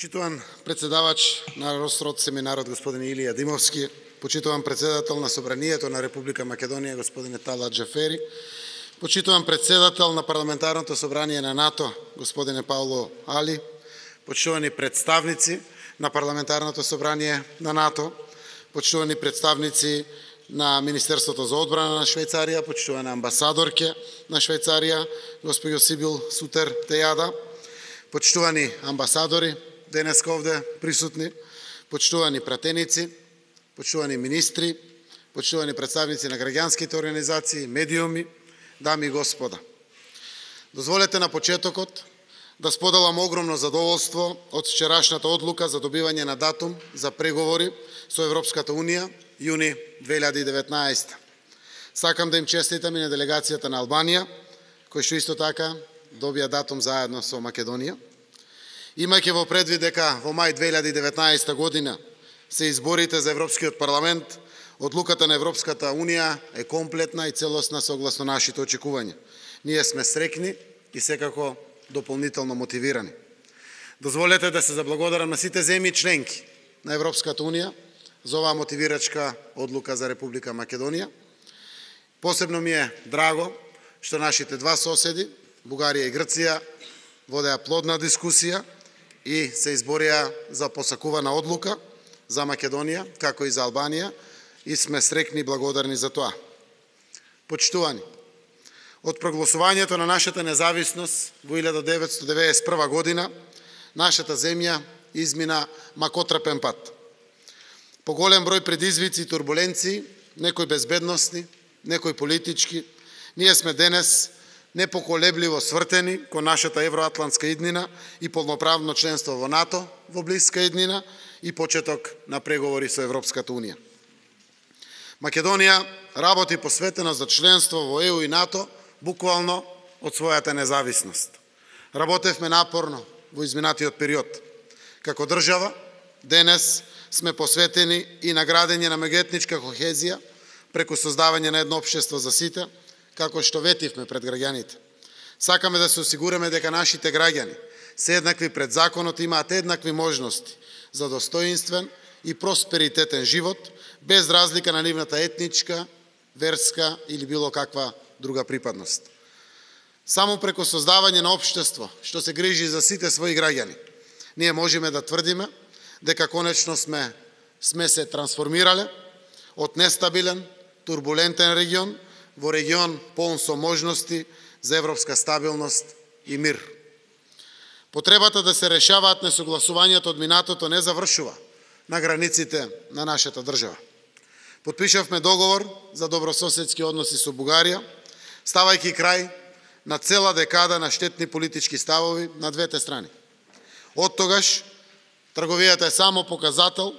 Почитуван председавач на Росрод семинарот господин Илија Димовски, почитуван председател на Собранието на Република Македонија господин Талат Джафери, почитуван председател на Парламентарното собрание на НАТО господин Пауло Али, почитувани представници на Парламентарното собрание на НАТО, почитувани представници на Министерството за одбрана на Швајцарија, почитувана амбасадорке на Швајцарија, госпоѓо Сибил Сутер Тејада, почитувани амбасадори, денеска овде присутни, почитувани пратеници, почитувани министри, почитувани представници на граѓанските организации, медиуми, дами и господа. Дозволете на почетокот да споделам огромно задоволство од вчерашната одлука за добивање на датум за преговори со Европската Унија јуни 2019. Сакам да им честитам и на делегацијата на Албанија, кој што исто така добија датум заедно со Македонија. Имајќи во предвид дека во мај 2019 година се изборите за Европскиот парламент, одлуката на Европската Унија е комплетна и целосна согласно нашите очекувања. Ние сме среќни и секако дополнително мотивирани. Дозволете да се заблагодарам на сите земји членки на Европската Унија за оваа мотивирачка одлука за Република Македонија. Посебно ми е драго што нашите два соседи, Бугарија и Грција, водеа плодна дискусија и се изборија за посакувана одлука за Македонија, како и за Албанија, и сме среќни и благодарни за тоа. Почитувани, од прогласувањето на нашата независност во 1991 година, нашата земја измина макотрпен пат. По голем број предизвици и турбуленции, некои безбедностни, некои политички, ние сме денес непоколебливо свртени кон нашата евроатлантска иднина и полноправно членство во НАТО во блиска иднина и почеток на преговори со Европската Унија. Македонија работи посветено за членство во ЕУ и НАТО буквално од својата независност. Работевме напорно во изминатиот период. Како држава, денес сме посветени и на градење на меѓуетничка кохезија преку создавање на едно општество за сите, како што ветивме пред граѓаните. Сакаме да се осигураме дека нашите граѓани се еднакви пред законот, имаат еднакви можности за достоинствен и просперитетен живот, без разлика на нивната етничка, верска или било каква друга припадност. Само преку создавање на општество што се грижи за сите своји граѓани, ние можеме да тврдиме дека конечно сме се трансформирале од нестабилен, турбулентен регион во регион полн со можности за европска стабилност и мир. Потребата да се решаваат несогласувањата од минатото не завршува на границите на нашата држава. Потпишавме договор за добрососедски односи со Бугарија, ставајќи крај на цела декада на штетни политички ставови на двете страни. Од тогаш трговијата е само показател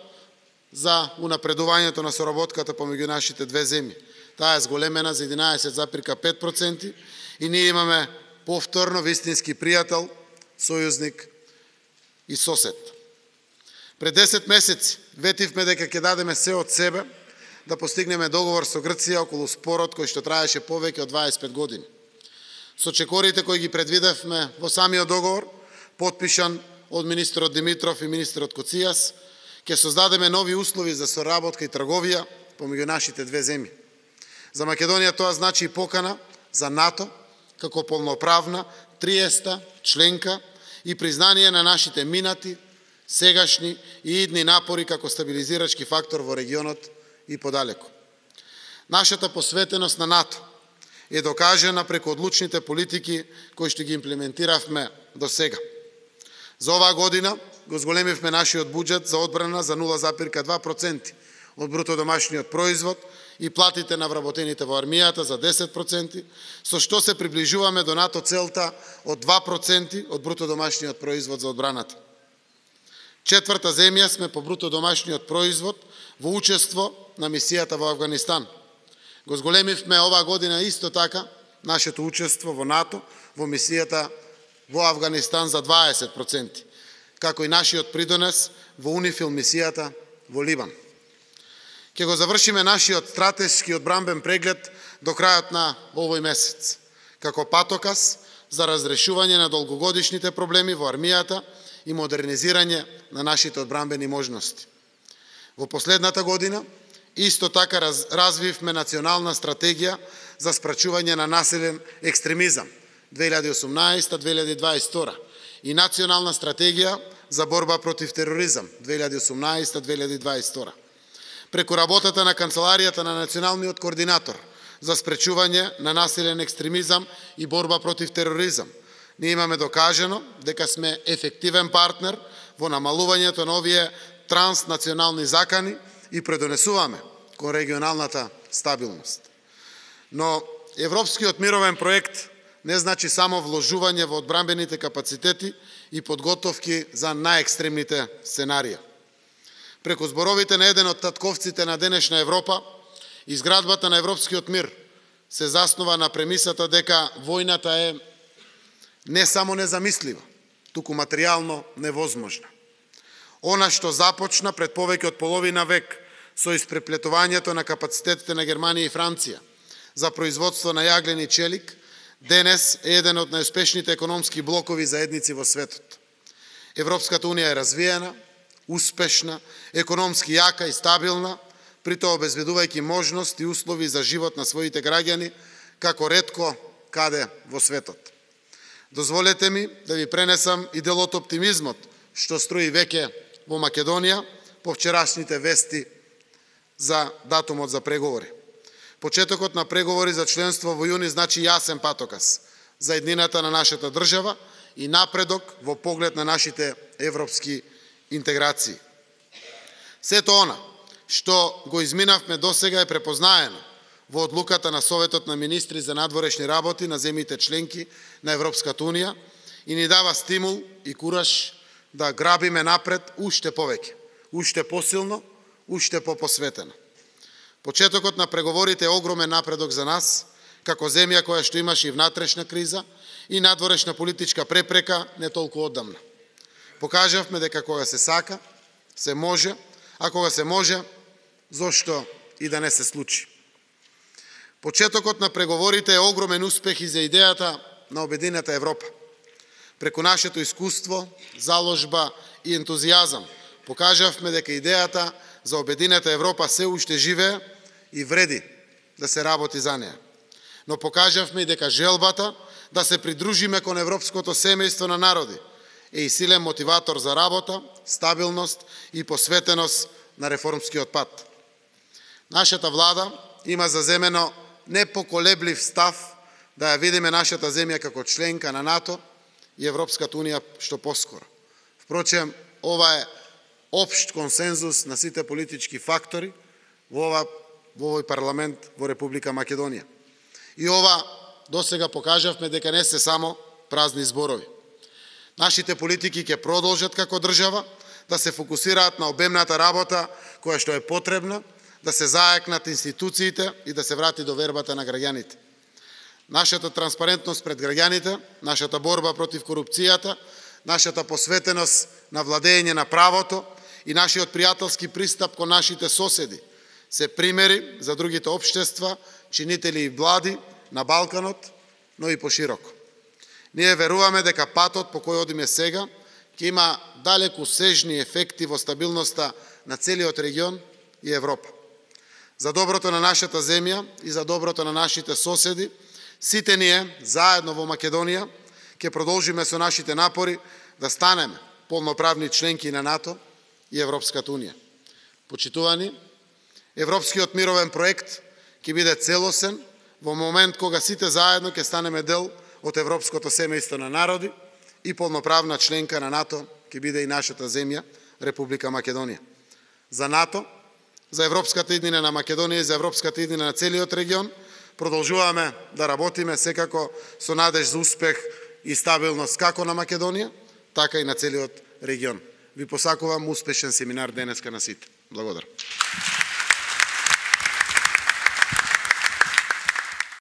за унапредувањето на соработката помеѓу нашите две земји. Таа е зголемена за 11,5% и ние имаме повторно вистински пријател, сојузник и сосед. Пред 10 месеци ветивме дека ќе дадеме се од себе да постигнеме договор со Грција околу спорот кој што траеше повеќе од 25 години. Со чекорите кои ги предвидевме во самиот договор, потпишан од министерот Димитров и министерот Коцijas, ќе создадеме нови услови за соработка и трговија помеѓу нашите две земји. За Македонија тоа значи и покана за НАТО како полноправна, триеста членка и признание на нашите минати, сегашни и идни напори како стабилизирачки фактор во регионот и подалеку. Нашата посветеност на НАТО е докажена преку одлучните политики кои што ги имплементиравме до сега. За оваа година го зголемивме нашиот буџет за одбрана за 0,2% од бруто домашниот производ и платите на вработените во армијата за 10%, со што се приближуваме до НАТО целта од 2% од бруто домашниот производ за одбраната. Четврта земја сме по бруто домашниот производ во учество на мисијата во Авганистан. Го зголемивме оваа година исто така нашето учество во НАТО во мисијата во Авганистан за 20%, како и нашиот придонес во УНИФИЛ мисијата во Либан. Ќе го завршиме нашиот стратешки одбранбен преглед до крајот на овој месец, како патоказ за разрешување на долгогодишните проблеми во армијата и модернизирање на нашите одбранбени можности. Во последната година исто така развивме национална стратегија за спрачување на насилен екстремизам 2018-2022 и национална стратегија за борба против тероризам 2018-2022. Преку работата на Канцеларијата на Националниот координатор за спречување на насилен екстремизам и борба против тероризам, ние имаме докажано дека сме ефективен партнер во намалувањето на овие транснационални закани и предонесуваме кон регионалната стабилност. Но Европскиот мировен проект не значи само вложување во одбранбените капацитети и подготовки за најекстремните сценарија. Преку зборовите на еден од татковците на денешна Европа, изградбата на европскиот мир се заснова на премисата дека војната е не само незамислива, туку материјално невозможна. Она што започна пред повеќе од половина век со испреплетувањето на капацитетите на Германија и Франција за производство на јаглен и челик, денес е еден од најуспешните економски блокови заедници во светот. Европската унија е развиена, успешна, економски јака и стабилна, притоа обезбедувајќи можности и услови за живот на своите граѓани, како ретко каде во светот. Дозволете ми да ви пренесам и дел од оптимизмот што струи веќе во Македонија по вчерашните вести за датумот за преговори. Почетокот на преговори за членство во јуни значи јасен патоказ за еднината на нашата држава и напредок во поглед на нашите европски интеграции. Сето она што го изминавме досега е препознаено во одлуката на Советот на министри за надворешни работи на земјите членки на Европската унија и ни дава стимул и кураж да грабиме напред уште повеќе, уште посилно, уште попосветено. Почетокот на преговорите е огромен напредок за нас, како земја која што имаше и внатрешна криза и надворешна политичка препрека не толку оддамна. Покажавме дека кога се сака, се може, а кога се може, зошто и да не се случи. Почетокот на преговорите е огромен успех и за идејата на Обединета Европа. Преку нашето искуство, заложба и ентузијазам покажавме дека идејата за Обединета Европа се уште живее и вреди да се работи за неа. Но покажавме и дека желбата да се придружиме кон европското семејство на народи е и силен мотиватор за работа, стабилност и посветеност на реформскиот пат. Нашата влада има заземено непоколеблив став да ја видиме нашата земја како членка на НАТО и Европската унија што поскоро. Впрочем, ова е општ консензус на сите политички фактори во овој парламент во Република Македонија. И ова досега покажавме дека не се само празни зборови. Нашите политики ќе продолжат како држава да се фокусираат на обемната работа која што е потребна, да се заекнат институциите и да се врати довербата на граѓаните. Нашата транспарентност пред граѓаните, нашата борба против корупцијата, нашата посветеност на владење на правото и нашиот пријателски пристап кон нашите соседи се примери за другите општества, чинители и влади на Балканот, но и пошироко. Ние веруваме дека патот по кој одиме сега ќе има далеку сежни ефекти во стабилноста на целиот регион и Европа. За доброто на нашата земја и за доброто на нашите соседи, сите ние, заедно во Македонија, ќе продолжиме со нашите напори да станеме полноправни членки на НАТО и Европската унија. Почитувани, Европскиот мировен проект ќе биде целосен во момент кога сите заедно ќе станеме дел од европското семејство на народи и полноправна членка на НАТО ќе биде и нашата земја, Република Македонија. За НАТО за европската иднина на Македонија и за европската иднина на целиот регион. Продолжуваме да работиме секако со надеж за успех и стабилност како на Македонија, така и на целиот регион. Ви посакувам успешен семинар денеска на сите. Благодарам.